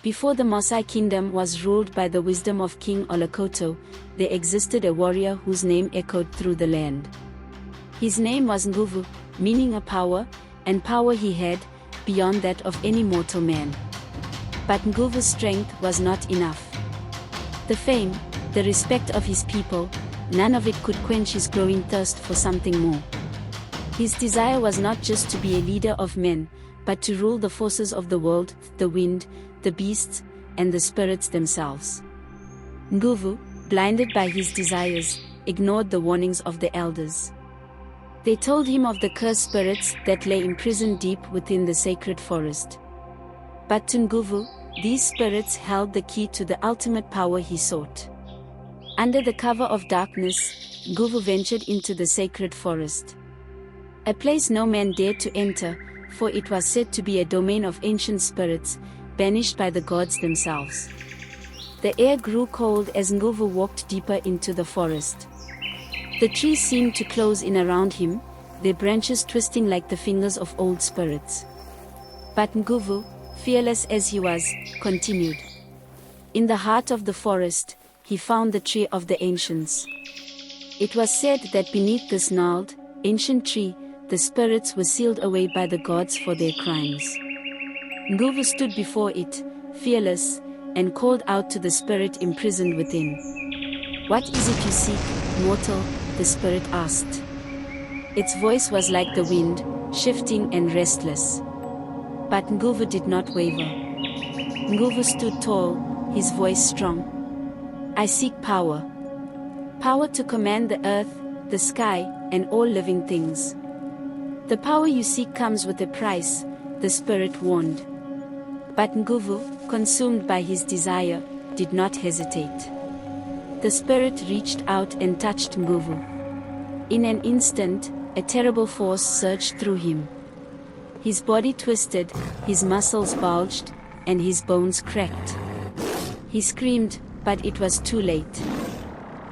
Before the Maasai kingdom was ruled by the wisdom of King Olokoto, there existed a warrior whose name echoed through the land. His name was Nguvu, meaning a power, and power he had, beyond that of any mortal man. But Nguvu's strength was not enough. The fame, the respect of his people, none of it could quench his growing thirst for something more. His desire was not just to be a leader of men, but to rule the forces of the world, the wind, the beasts, and the spirits themselves. Nguvu, blinded by his desires, ignored the warnings of the elders. They told him of the cursed spirits that lay imprisoned deep within the sacred forest. But to Nguvu, these spirits held the key to the ultimate power he sought. Under the cover of darkness, Nguvu ventured into the sacred forest. A place no man dared to enter, for it was said to be a domain of ancient spirits, banished by the gods themselves. The air grew cold as Nguvu walked deeper into the forest. The trees seemed to close in around him, their branches twisting like the fingers of old spirits. But Nguvu, fearless as he was, continued. In the heart of the forest, he found the tree of the ancients. It was said that beneath this gnarled, ancient tree, the spirits were sealed away by the gods for their crimes. Nguvu stood before it, fearless, and called out to the spirit imprisoned within. "What is it you seek, mortal?" the spirit asked. Its voice was like the wind, shifting and restless. But Nguvu did not waver. Nguvu stood tall, his voice strong. "I seek power. Power to command the earth, the sky, and all living things." "The power you seek comes with a price," the spirit warned. But Nguvu, consumed by his desire, did not hesitate. The spirit reached out and touched Nguvu. In an instant, a terrible force surged through him. His body twisted, his muscles bulged, and his bones cracked. He screamed, but it was too late.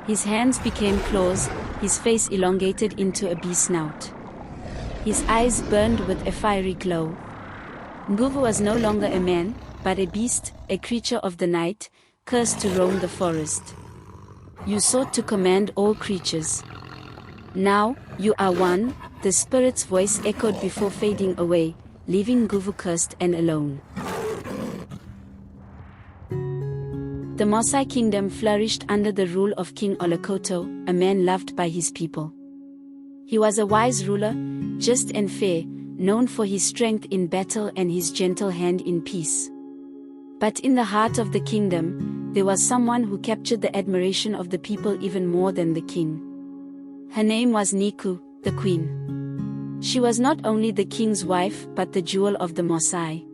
His hands became claws, his face elongated into a beast's snout. His eyes burned with a fiery glow. Nguvu was no longer a man, but a beast, a creature of the night, cursed to roam the forest. "You sought to command all creatures. Now, you are one," the spirit's voice echoed before fading away, leaving Nguvu cursed and alone. The Maasai kingdom flourished under the rule of King Olokoto, a man loved by his people. He was a wise ruler, just and fair, known for his strength in battle and his gentle hand in peace. But in the heart of the kingdom, there was someone who captured the admiration of the people even more than the king. Her name was Naeku, the queen. She was not only the king's wife but the jewel of the Maasai.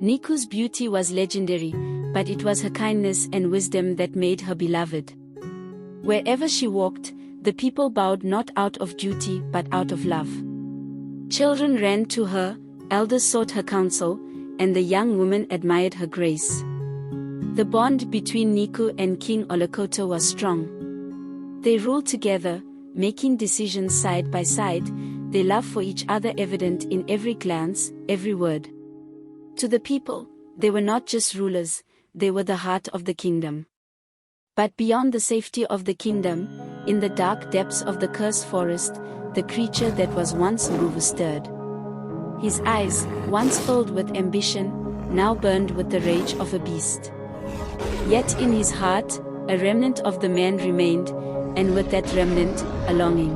Naeku's beauty was legendary, but it was her kindness and wisdom that made her beloved. Wherever she walked, the people bowed not out of duty but out of love. Children ran to her, elders sought her counsel, and the young women admired her grace. The bond between Naeku and King Olokoto was strong. They ruled together, making decisions side by side, their love for each other evident in every glance, every word. To the people, they were not just rulers, they were the heart of the kingdom. But beyond the safety of the kingdom, in the dark depths of the cursed forest, the creature that was once Nguvu stirred. His eyes, once filled with ambition, now burned with the rage of a beast. Yet in his heart, a remnant of the man remained, and with that remnant, a longing.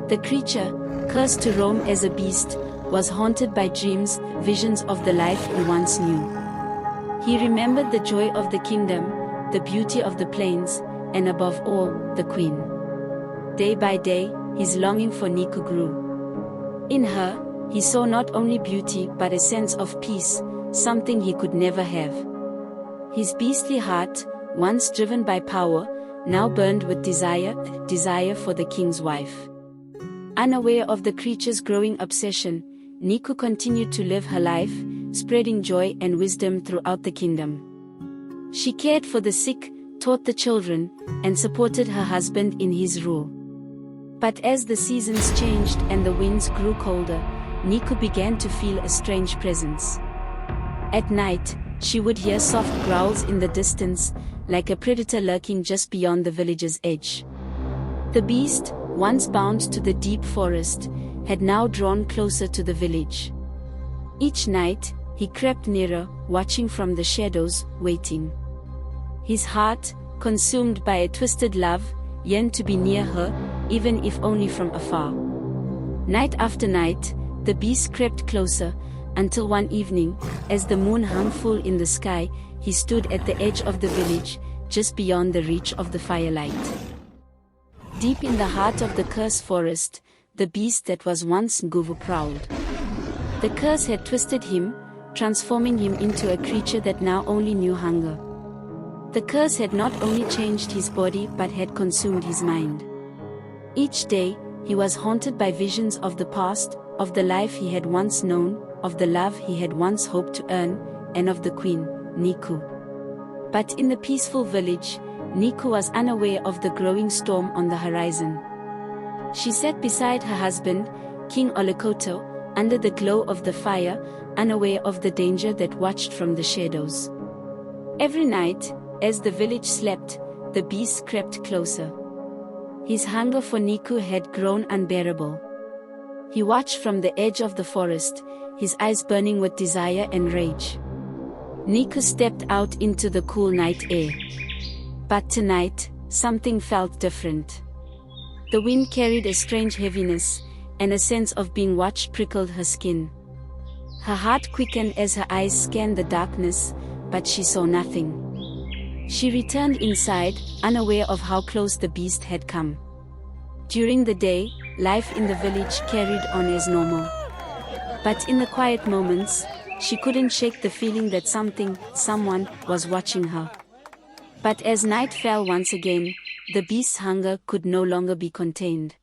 The creature, cursed to roam as a beast, was haunted by dreams, visions of the life he once knew. He remembered the joy of the kingdom, the beauty of the plains, and above all, the queen. Day by day, his longing for Naeku grew. In her, he saw not only beauty but a sense of peace, something he could never have. His beastly heart, once driven by power, now burned with desire for the king's wife. Unaware of the creature's growing obsession, Naeku continued to live her life, spreading joy and wisdom throughout the kingdom. She cared for the sick, taught the children, and supported her husband in his rule. But as the seasons changed and the winds grew colder, Naeku began to feel a strange presence. At night, She would hear soft growls in the distance, like a predator lurking just beyond the village's edge. The beast, once bound to the deep forest, had now drawn closer to the village. Each night, he crept nearer, watching from the shadows, waiting. His heart, consumed by a twisted love, yearned to be near her, even if only from afar. Night after night, the beast crept closer, until one evening, as the moon hung full in the sky, he stood at the edge of the village, just beyond the reach of the firelight. Deep in the heart of the cursed forest, the beast that was once Nguvu prowled. The curse had twisted him, transforming him into a creature that now only knew hunger. The curse had not only changed his body but had consumed his mind. Each day, he was haunted by visions of the past, of the life he had once known, of the love he had once hoped to earn, and of the queen, Naeku. But in the peaceful village, Naeku was unaware of the growing storm on the horizon. She sat beside her husband, King Olokoto, under the glow of the fire, unaware of the danger that watched from the shadows. Every night, as the village slept, the beast crept closer. His hunger for Naeku had grown unbearable. He watched from the edge of the forest, his eyes burning with desire and rage. Naeku stepped out into the cool night air. But tonight, something felt different. The wind carried a strange heaviness, and a sense of being watched prickled her skin. Her heart quickened as her eyes scanned the darkness, but she saw nothing. She returned inside, unaware of how close the beast had come. During the day, life in the village carried on as normal. But in the quiet moments, she couldn't shake the feeling that someone, was watching her. But as night fell once again, the beast's hunger could no longer be contained.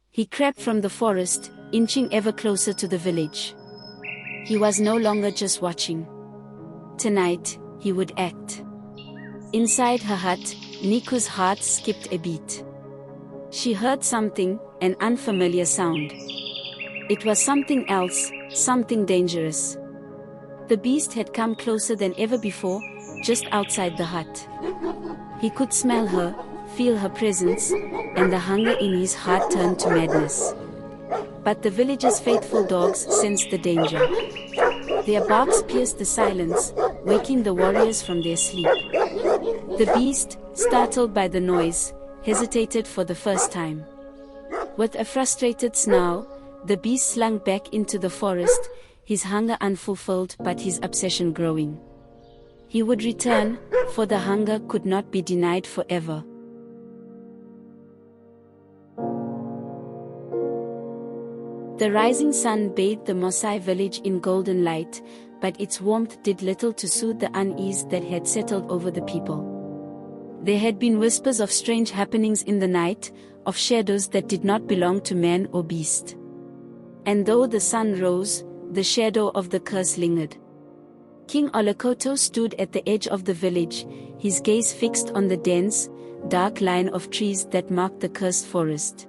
He crept from the forest, inching ever closer to the village. He was no longer just watching. Tonight, he would act. Inside her hut, Naeku's heart skipped a beat. She heard something, an unfamiliar sound. It was something else, something dangerous. The beast had come closer than ever before, just outside the hut. He could smell her, feel her presence, and the hunger in his heart turned to madness. But the village's faithful dogs sensed the danger. Their barks pierced the silence, waking the warriors from their sleep. The beast, startled by the noise, hesitated for the first time. With a frustrated snarl, the beast slunk back into the forest, his hunger unfulfilled but his obsession growing. He would return, for the hunger could not be denied forever. The rising sun bathed the Maasai village in golden light, but its warmth did little to soothe the unease that had settled over the people. There had been whispers of strange happenings in the night, of shadows that did not belong to man or beast. And though the sun rose, the shadow of the curse lingered. King Olokoto stood at the edge of the village, his gaze fixed on the dense, dark line of trees that marked the cursed forest.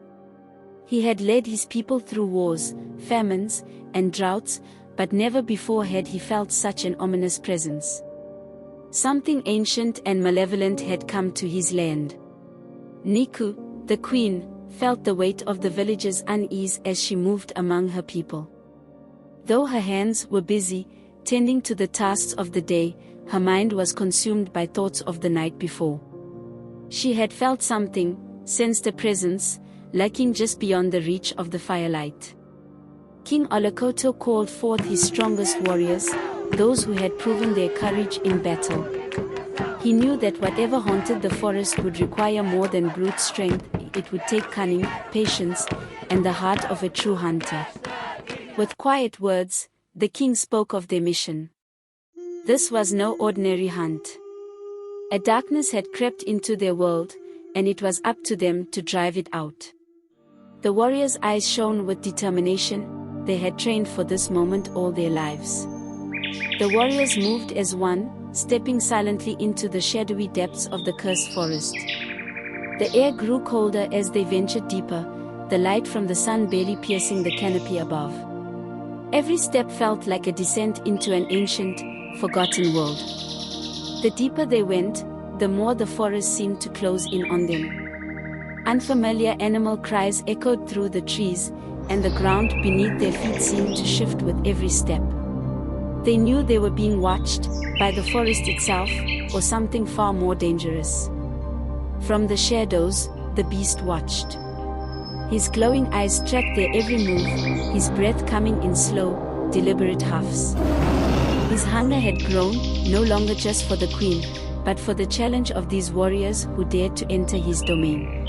He had led his people through wars, famines, and droughts, but never before had he felt such an ominous presence. Something ancient and malevolent had come to his land. Naeku, the queen, felt the weight of the village's unease as she moved among her people. Though her hands were busy, tending to the tasks of the day, her mind was consumed by thoughts of the night before. She had felt something, sensed a presence, lurking just beyond the reach of the firelight. King Olokoto called forth his strongest warriors, those who had proven their courage in battle. He knew that whatever haunted the forest would require more than brute strength, it would take cunning, patience, and the heart of a true hunter. With quiet words, the king spoke of their mission. This was no ordinary hunt. A darkness had crept into their world, and it was up to them to drive it out. The warriors' eyes shone with determination. They had trained for this moment all their lives. The warriors moved as one, stepping silently into the shadowy depths of the cursed forest. The air grew colder as they ventured deeper, the light from the sun barely piercing the canopy above. Every step felt like a descent into an ancient, forgotten world. The deeper they went, the more the forest seemed to close in on them. Unfamiliar animal cries echoed through the trees, and the ground beneath their feet seemed to shift with every step. They knew they were being watched, by the forest itself, or something far more dangerous. From the shadows, the beast watched. His glowing eyes tracked their every move, his breath coming in slow, deliberate huffs. His hunger had grown, no longer just for the queen, but for the challenge of these warriors who dared to enter his domain.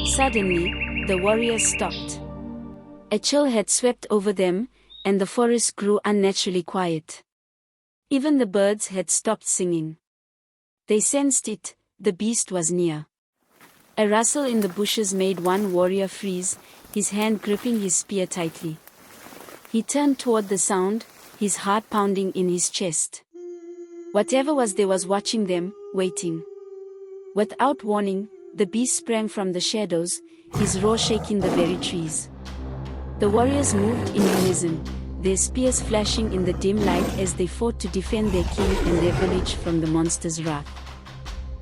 Suddenly, the warriors stopped. A chill had swept over them, and the forest grew unnaturally quiet. Even the birds had stopped singing. They sensed it, the beast was near. A rustle in the bushes made one warrior freeze, his hand gripping his spear tightly. He turned toward the sound, his heart pounding in his chest. Whatever was there was watching them, waiting. Without warning, the beast sprang from the shadows, his roar shaking the very trees. The warriors moved in unison, their spears flashing in the dim light as they fought to defend their king and their village from the monster's wrath.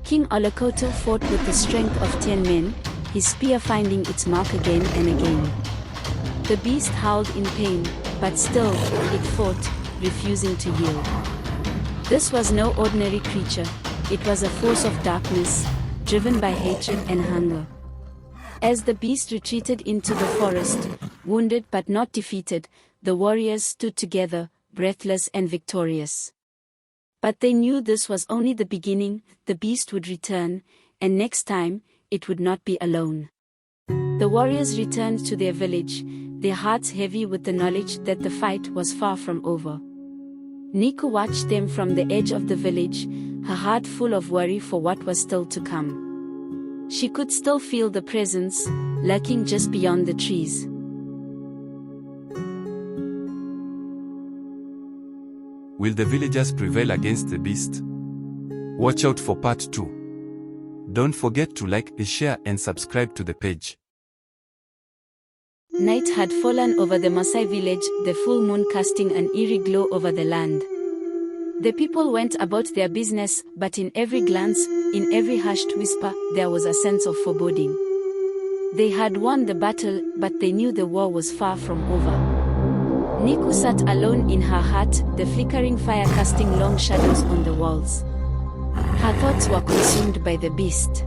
King Olokoto fought with the strength of 10 men, his spear finding its mark again and again. The beast howled in pain, but still, it fought, refusing to yield. This was no ordinary creature, it was a force of darkness, driven by hatred and hunger. As the beast retreated into the forest, wounded but not defeated, the warriors stood together, breathless and victorious. But they knew this was only the beginning, the beast would return, and next time, it would not be alone. The warriors returned to their village, their hearts heavy with the knowledge that the fight was far from over. Naeku watched them from the edge of the village, her heart full of worry for what was still to come. She could still feel the presence, lurking just beyond the trees. Will the villagers prevail against the beast? Watch out for part 2. Don't forget to like, share and subscribe to the page. Night had fallen over the Maasai village, the full moon casting an eerie glow over the land. The people went about their business, but in every glance, in every hushed whisper, there was a sense of foreboding. They had won the battle, but they knew the war was far from over. Naeku sat alone in her hut, the flickering fire casting long shadows on the walls. Her thoughts were consumed by the beast.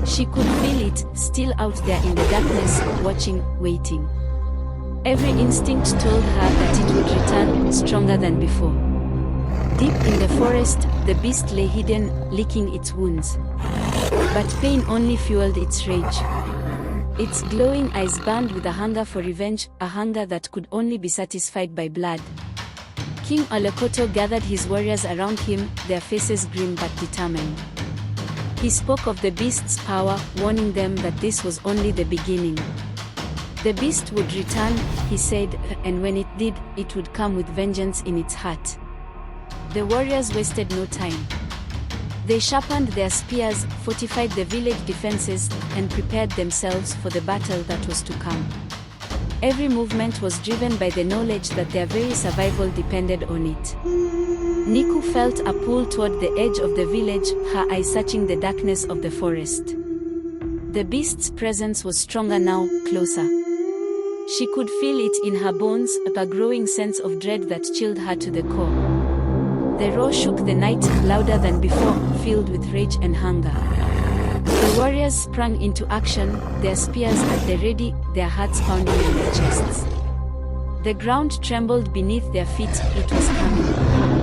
She could feel it, still out there in the darkness, watching, waiting. Every instinct told her that it would return, stronger than before. Deep in the forest, the beast lay hidden, licking its wounds. But pain only fueled its rage. Its glowing eyes burned with a hunger for revenge, a hunger that could only be satisfied by blood. King Olokoto gathered his warriors around him, their faces grim but determined. He spoke of the beast's power, warning them that this was only the beginning. The beast would return, he said, and when it did, it would come with vengeance in its heart. The warriors wasted no time. They sharpened their spears, fortified the village defenses, and prepared themselves for the battle that was to come. Every movement was driven by the knowledge that their very survival depended on it. Naeku felt a pull toward the edge of the village, her eyes searching the darkness of the forest. The beast's presence was stronger now, closer. She could feel it in her bones, a growing sense of dread that chilled her to the core. The roar shook the night, louder than before, filled with rage and hunger. The warriors sprang into action, their spears at the ready, their hearts pounding in their chests. The ground trembled beneath their feet, it was coming.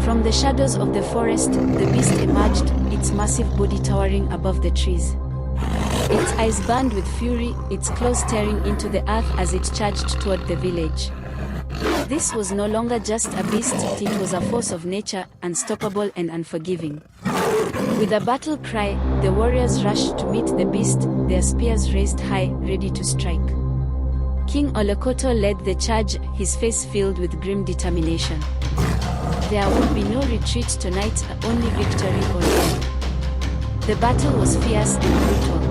From the shadows of the forest, the beast emerged, its massive body towering above the trees. Its eyes burned with fury, its claws tearing into the earth as it charged toward the village. This was no longer just a beast, it was a force of nature, unstoppable and unforgiving. With a battle cry, the warriors rushed to meet the beast, their spears raised high, ready to strike. King Olokoto led the charge, his face filled with grim determination. There would be no retreat tonight, only victory or death. The battle was fierce and brutal.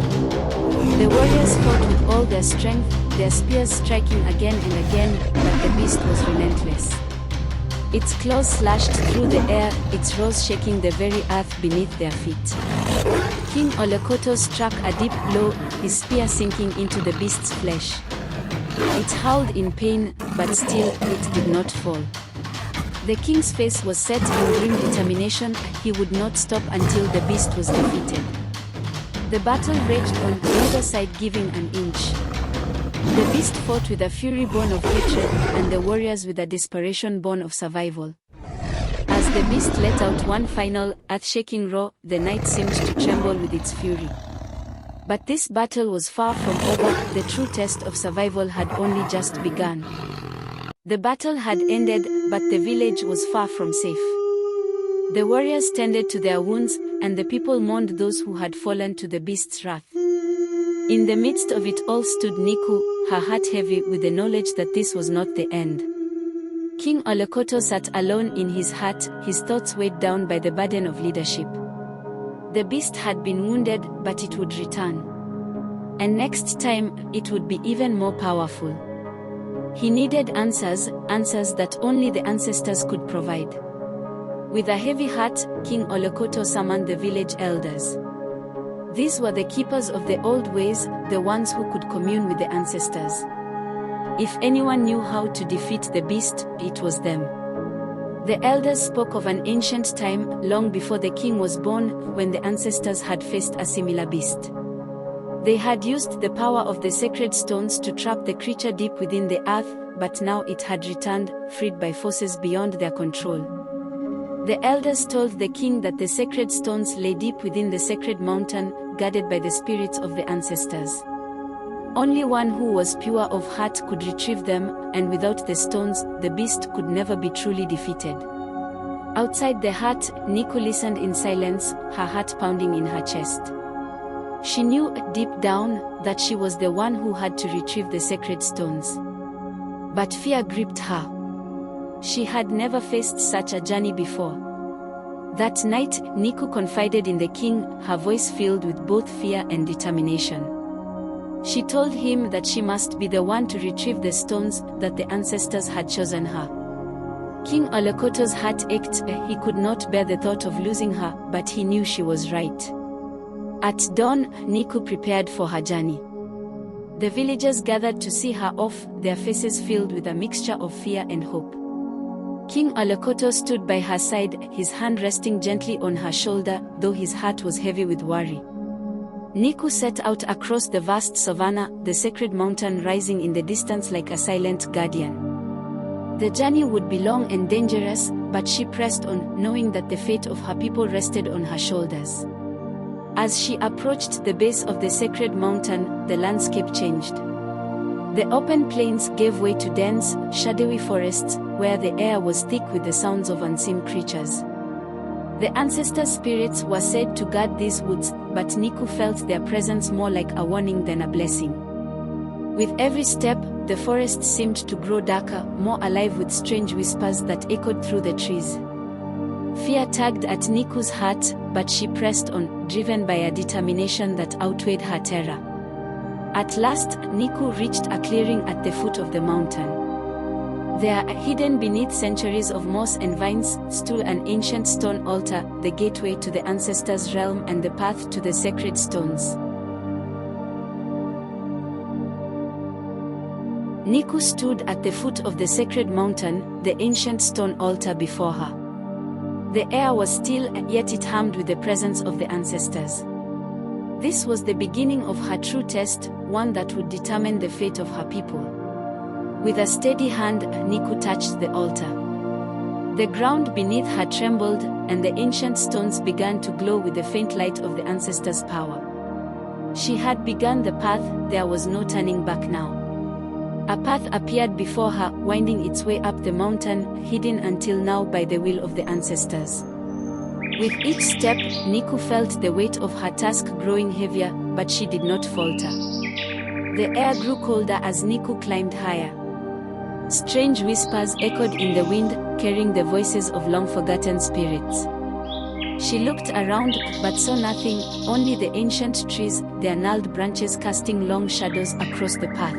The warriors fought with all their strength, their spears striking again and again, but the beast was relentless. Its claws slashed through the air, its roars shaking the very earth beneath their feet. King Olokoto struck a deep blow, his spear sinking into the beast's flesh. It howled in pain, but still, it did not fall. The king's face was set in grim determination. He would not stop until the beast was defeated. The battle raged on, neither side giving an inch. The beast fought with a fury born of hatred, and the warriors with a desperation born of survival. As the beast let out one final, earth-shaking roar, the night seemed to tremble with its fury. But this battle was far from over. The true test of survival had only just begun. The battle had ended, but the village was far from safe. The warriors tended to their wounds, and the people mourned those who had fallen to the beast's wrath. In the midst of it all stood Naeku, her heart heavy with the knowledge that this was not the end. King Olokoto sat alone in his hut, his thoughts weighed down by the burden of leadership. The beast had been wounded, but it would return. And next time, it would be even more powerful. He needed answers, answers that only the ancestors could provide. With a heavy heart, King Olokoto summoned the village elders. These were the keepers of the old ways, the ones who could commune with the ancestors. If anyone knew how to defeat the beast, it was them. The elders spoke of an ancient time, long before the king was born, when the ancestors had faced a similar beast. They had used the power of the sacred stones to trap the creature deep within the earth, but now it had returned, freed by forces beyond their control. The elders told the king that the sacred stones lay deep within the sacred mountain, guarded by the spirits of the ancestors. Only one who was pure of heart could retrieve them, and without the stones, the beast could never be truly defeated. Outside the hut, Naeku listened in silence, her heart pounding in her chest. She knew, deep down, that she was the one who had to retrieve the sacred stones. But fear gripped her. She had never faced such a journey before. That night, Naeku confided in the king, her voice filled with both fear and determination. She told him that she must be the one to retrieve the stones, that the ancestors had chosen her. King Olokoto's heart ached. He could not bear the thought of losing her, but he knew she was right. At dawn, Naeku prepared for her journey. The villagers gathered to see her off, their faces filled with a mixture of fear and hope. King Olokoto stood by her side, his hand resting gently on her shoulder, though his heart was heavy with worry. Naeku set out across the vast savanna, the sacred mountain rising in the distance like a silent guardian. The journey would be long and dangerous, but she pressed on, knowing that the fate of her people rested on her shoulders. As she approached the base of the sacred mountain, the landscape changed. The open plains gave way to dense, shadowy forests, where the air was thick with the sounds of unseen creatures. The ancestor spirits were said to guard these woods, but Naeku felt their presence more like a warning than a blessing. With every step, the forest seemed to grow darker, more alive with strange whispers that echoed through the trees. Fear tugged at Naeku's heart, but she pressed on, driven by a determination that outweighed her terror. At last, Naeku reached a clearing at the foot of the mountain. There, hidden beneath centuries of moss and vines, stood an ancient stone altar, the gateway to the ancestors' realm and the path to the sacred stones. Naeku stood at the foot of the sacred mountain, the ancient stone altar before her. The air was still, yet it hummed with the presence of the ancestors. This was the beginning of her true test, one that would determine the fate of her people. With a steady hand, Naeku touched the altar. The ground beneath her trembled, and the ancient stones began to glow with the faint light of the ancestors' power. She had begun the path, there was no turning back now. A path appeared before her, winding its way up the mountain, hidden until now by the will of the ancestors. With each step, Naeku felt the weight of her task growing heavier, but she did not falter. The air grew colder as Naeku climbed higher. Strange whispers echoed in the wind, carrying the voices of long-forgotten spirits. She looked around, but saw nothing, only the ancient trees, their gnarled branches casting long shadows across the path.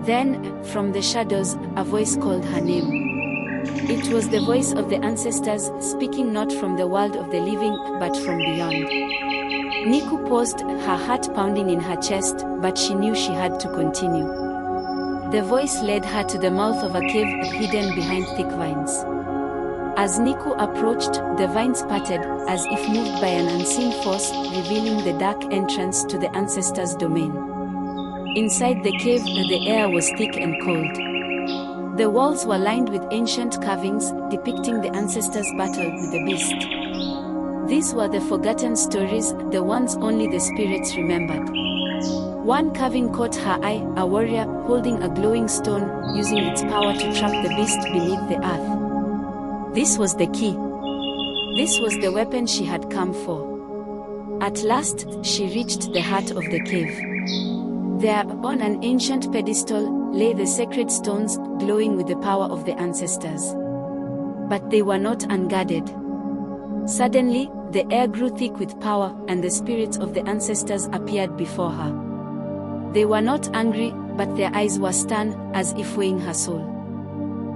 Then, from the shadows, a voice called her name. It was the voice of the ancestors, speaking not from the world of the living, but from beyond. Naeku paused, her heart pounding in her chest, but she knew she had to continue. The voice led her to the mouth of a cave hidden behind thick vines. As Naeku approached, the vines parted, as if moved by an unseen force, revealing the dark entrance to the ancestors' domain. Inside the cave, the air was thick and cold. The walls were lined with ancient carvings, depicting the ancestors' battle with the beast. These were the forgotten stories, the ones only the spirits remembered. One carving caught her eye, a warrior holding a glowing stone, using its power to trap the beast beneath the earth. This was the key. This was the weapon she had come for. At last, she reached the heart of the cave. There, on an ancient pedestal, lay the sacred stones, glowing with the power of the ancestors. But they were not unguarded. Suddenly, the air grew thick with power, and the spirits of the ancestors appeared before her. They were not angry, but their eyes were stern, as if weighing her soul.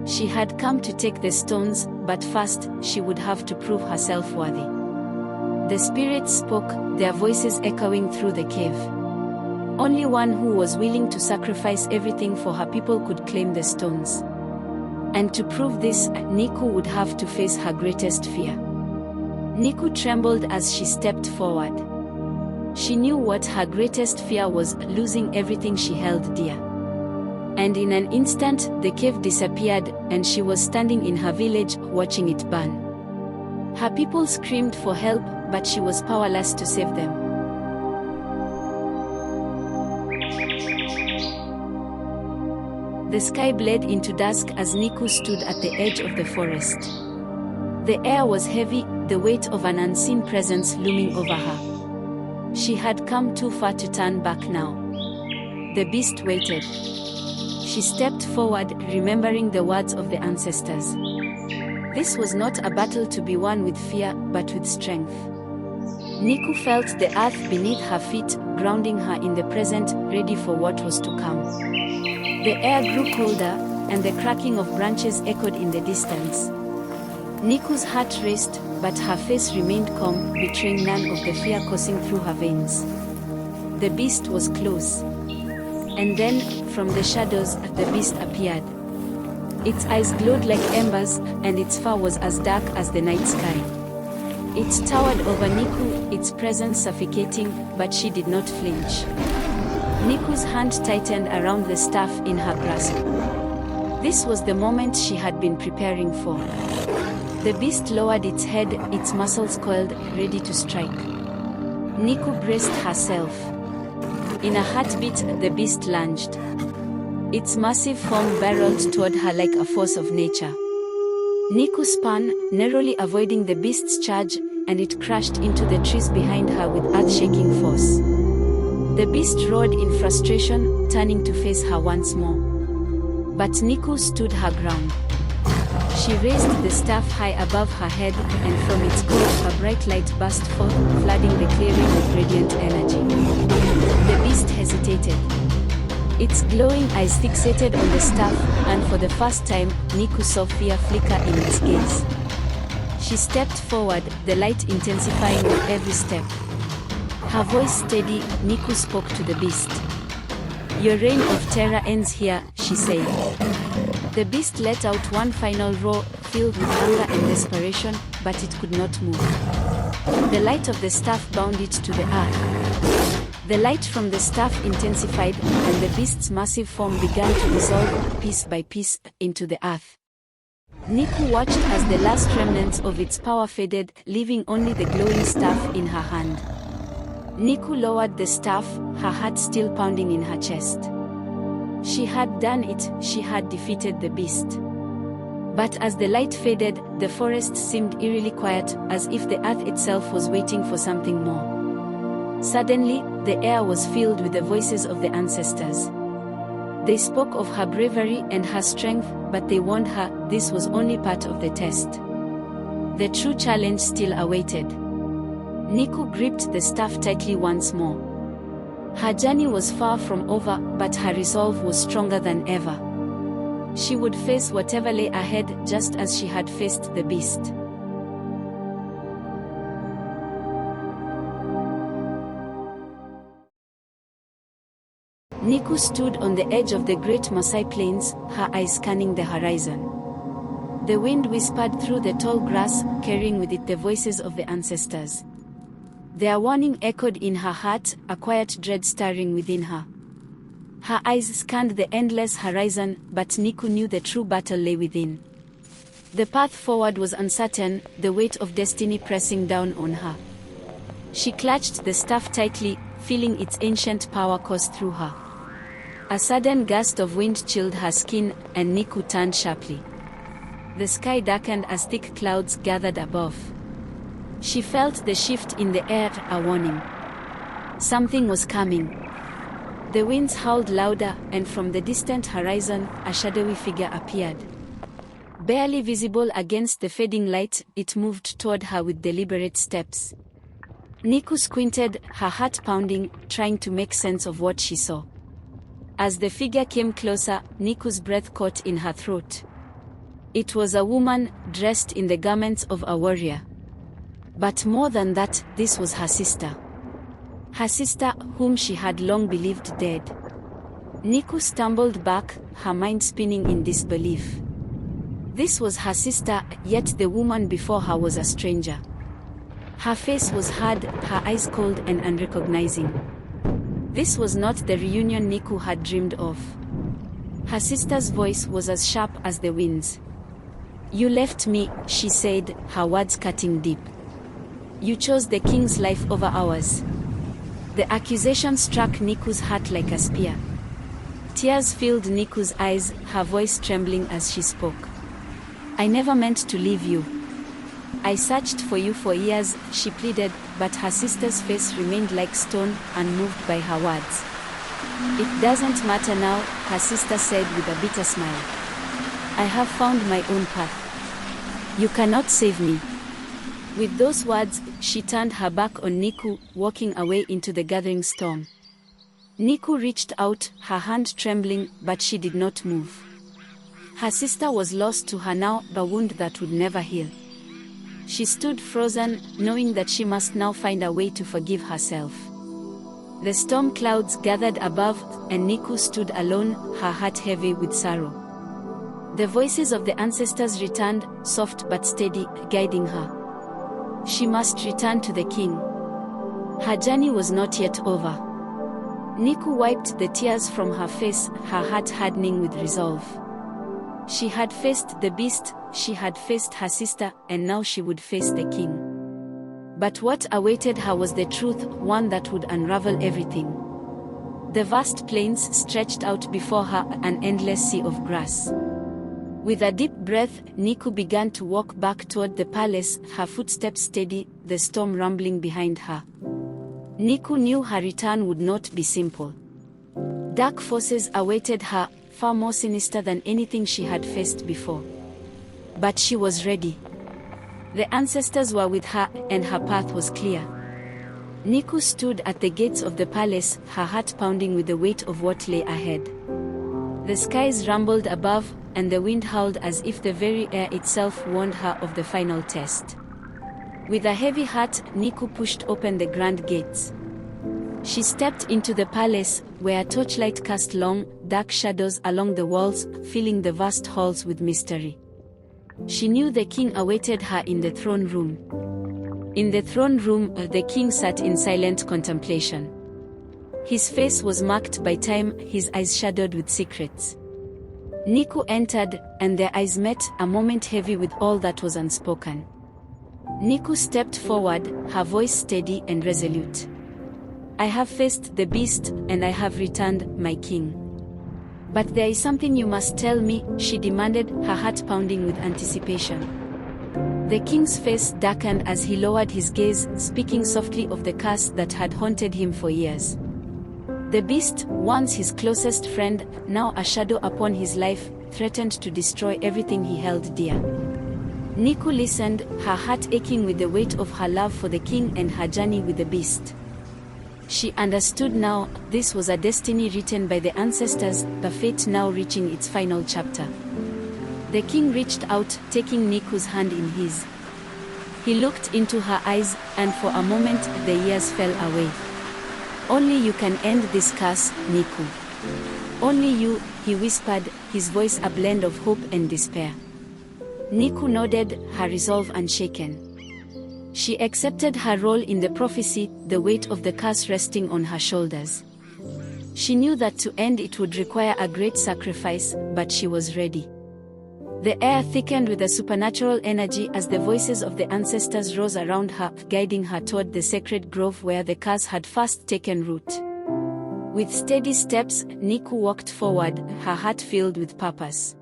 She had come to take the stones, but first, she would have to prove herself worthy. The spirits spoke, their voices echoing through the cave. Only one who was willing to sacrifice everything for her people could claim the stones. And to prove this, Naeku would have to face her greatest fear. Naeku trembled as she stepped forward. She knew what her greatest fear was, losing everything she held dear. And in an instant, the cave disappeared, and she was standing in her village, watching it burn. Her people screamed for help, but she was powerless to save them. The sky bled into dusk as Naeku stood at the edge of the forest. The air was heavy, the weight of an unseen presence looming over her. She had come too far to turn back now. The beast waited. She stepped forward, remembering the words of the ancestors. This was not a battle to be won with fear, but with strength. Naeku felt the earth beneath her feet, grounding her in the present, ready for what was to come. The air grew colder, and the cracking of branches echoed in the distance. Naeku's heart raced, but her face remained calm, betraying none of the fear coursing through her veins. The beast was close. And then, from the shadows, the beast appeared. Its eyes glowed like embers, and its fur was as dark as the night sky. It towered over Naeku, its presence suffocating, but she did not flinch. Naeku's hand tightened around the staff in her grasp. This was the moment she had been preparing for. The beast lowered its head, its muscles coiled, ready to strike. Naeku braced herself. In a heartbeat, the beast lunged. Its massive form barreled toward her like a force of nature. Naeku spun, narrowly avoiding the beast's charge, and it crashed into the trees behind her with earth-shaking force. The beast roared in frustration, turning to face her once more. But Naeku stood her ground. She raised the staff high above her head, and from its core a bright light burst forth, flooding the clearing with radiant energy. The beast hesitated. Its glowing eyes fixated on the staff, and for the first time, Naeku saw fear flicker in its gaze. She stepped forward, the light intensifying with every step. Her voice steady, Naeku spoke to the beast. "Your reign of terror ends here," she said. The beast let out one final roar, filled with anger and desperation, but it could not move. The light of the staff bound it to the earth. The light from the staff intensified, and the beast's massive form began to dissolve, piece by piece, into the earth. Naeku watched as the last remnants of its power faded, leaving only the glowing staff in her hand. Naeku lowered the staff, her heart still pounding in her chest. She had done it, she had defeated the beast. But as the light faded, the forest seemed eerily quiet, as if the earth itself was waiting for something more. Suddenly, the air was filled with the voices of the ancestors. They spoke of her bravery and her strength, but they warned her this was only part of the test. The true challenge still awaited. Naeku gripped the staff tightly once more. Her journey was far from over, but her resolve was stronger than ever. She would face whatever lay ahead just as she had faced the beast. Naeku stood on the edge of the great Maasai plains, her eyes scanning the horizon. The wind whispered through the tall grass, carrying with it the voices of the ancestors. Their warning echoed in her heart, a quiet dread stirring within her. Her eyes scanned the endless horizon, but Naeku knew the true battle lay within. The path forward was uncertain, the weight of destiny pressing down on her. She clutched the staff tightly, feeling its ancient power course through her. A sudden gust of wind chilled her skin, and Naeku turned sharply. The sky darkened as thick clouds gathered above. She felt the shift in the air, a warning. Something was coming. The winds howled louder, and from the distant horizon, a shadowy figure appeared. Barely visible against the fading light, it moved toward her with deliberate steps. Naeku squinted, her heart pounding, trying to make sense of what she saw. As the figure came closer, Naeku's breath caught in her throat. It was a woman, dressed in the garments of a warrior. But more than that, this was her sister. Her sister, whom she had long believed dead. Naeku stumbled back, her mind spinning in disbelief. This was her sister, yet the woman before her was a stranger. Her face was hard, her eyes cold and unrecognizing. This was not the reunion Naeku had dreamed of. Her sister's voice was as sharp as the winds. "You left me," she said, her words cutting deep. "You chose the king's life over ours." The accusation struck Naeku's heart like a spear. Tears filled Naeku's eyes, her voice trembling as she spoke. "I never meant to leave you. I searched for you for years," she pleaded, but her sister's face remained like stone, unmoved by her words. "It doesn't matter now," her sister said with a bitter smile. "I have found my own path. You cannot save me." With those words, she turned her back on Naeku, walking away into the gathering storm. Naeku reached out, her hand trembling, but she did not move. Her sister was lost to her now, a wound that would never heal. She stood frozen, knowing that she must now find a way to forgive herself. The storm clouds gathered above, and Naeku stood alone, her heart heavy with sorrow. The voices of the ancestors returned, soft but steady, guiding her. She must return to the king. Her journey was not yet over. Naeku wiped the tears from her face, her heart hardening with resolve. She had faced the beast, she had faced her sister, and now she would face the king. But what awaited her was the truth, one that would unravel everything. The vast plains stretched out before her, an endless sea of grass. With a deep breath, Naeku began to walk back toward the palace, her footsteps steady, the storm rumbling behind her. Naeku knew her return would not be simple. Dark forces awaited her, far more sinister than anything she had faced before. But she was ready. The ancestors were with her, and her path was clear. Naeku stood at the gates of the palace, her heart pounding with the weight of what lay ahead. The skies rumbled above, and the wind howled as if the very air itself warned her of the final test. With a heavy heart, Naeku pushed open the grand gates. She stepped into the palace, where a torchlight cast long, dark shadows along the walls, filling the vast halls with mystery. She knew the king awaited her in the throne room. In the throne room, the king sat in silent contemplation. His face was marked by time, his eyes shadowed with secrets. Naeku entered, and their eyes met, a moment heavy with all that was unspoken. Naeku stepped forward, her voice steady and resolute. "I have faced the beast, and I have returned, my king. But there is something you must tell me," she demanded, her heart pounding with anticipation. The king's face darkened as he lowered his gaze, speaking softly of the curse that had haunted him for years. The beast, once his closest friend, now a shadow upon his life, threatened to destroy everything he held dear. Naeku listened, her heart aching with the weight of her love for the king and her journey with the beast. She understood now, this was a destiny written by the ancestors, the fate now reaching its final chapter. The king reached out, taking Naeku's hand in his. He looked into her eyes, and for a moment the years fell away. "Only you can end this curse, Naeku. Only you," he whispered, his voice a blend of hope and despair. Naeku nodded, her resolve unshaken. She accepted her role in the prophecy, the weight of the curse resting on her shoulders. She knew that to end it would require a great sacrifice, but she was ready. The air thickened with a supernatural energy as the voices of the ancestors rose around her, guiding her toward the sacred grove where the curse had first taken root. With steady steps, Naeku walked forward, her heart filled with purpose.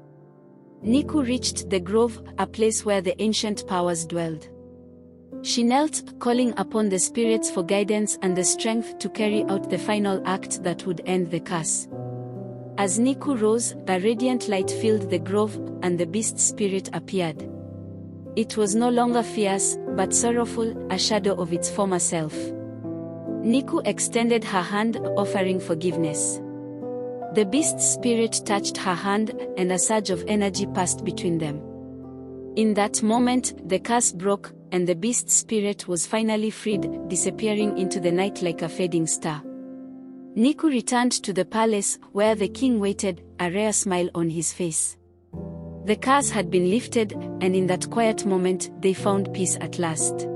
Naeku reached the grove, a place where the ancient powers dwelled. She knelt, calling upon the spirits for guidance and the strength to carry out the final act that would end the curse. As Naeku rose, a radiant light filled the grove, and the beast spirit appeared. It was no longer fierce, but sorrowful, a shadow of its former self. Naeku extended her hand, offering forgiveness. The beast spirit touched her hand, and a surge of energy passed between them. In that moment, the curse broke, and the beast spirit was finally freed, disappearing into the night like a fading star. Naeku returned to the palace, where the king waited, a rare smile on his face. The curse had been lifted, and in that quiet moment, they found peace at last.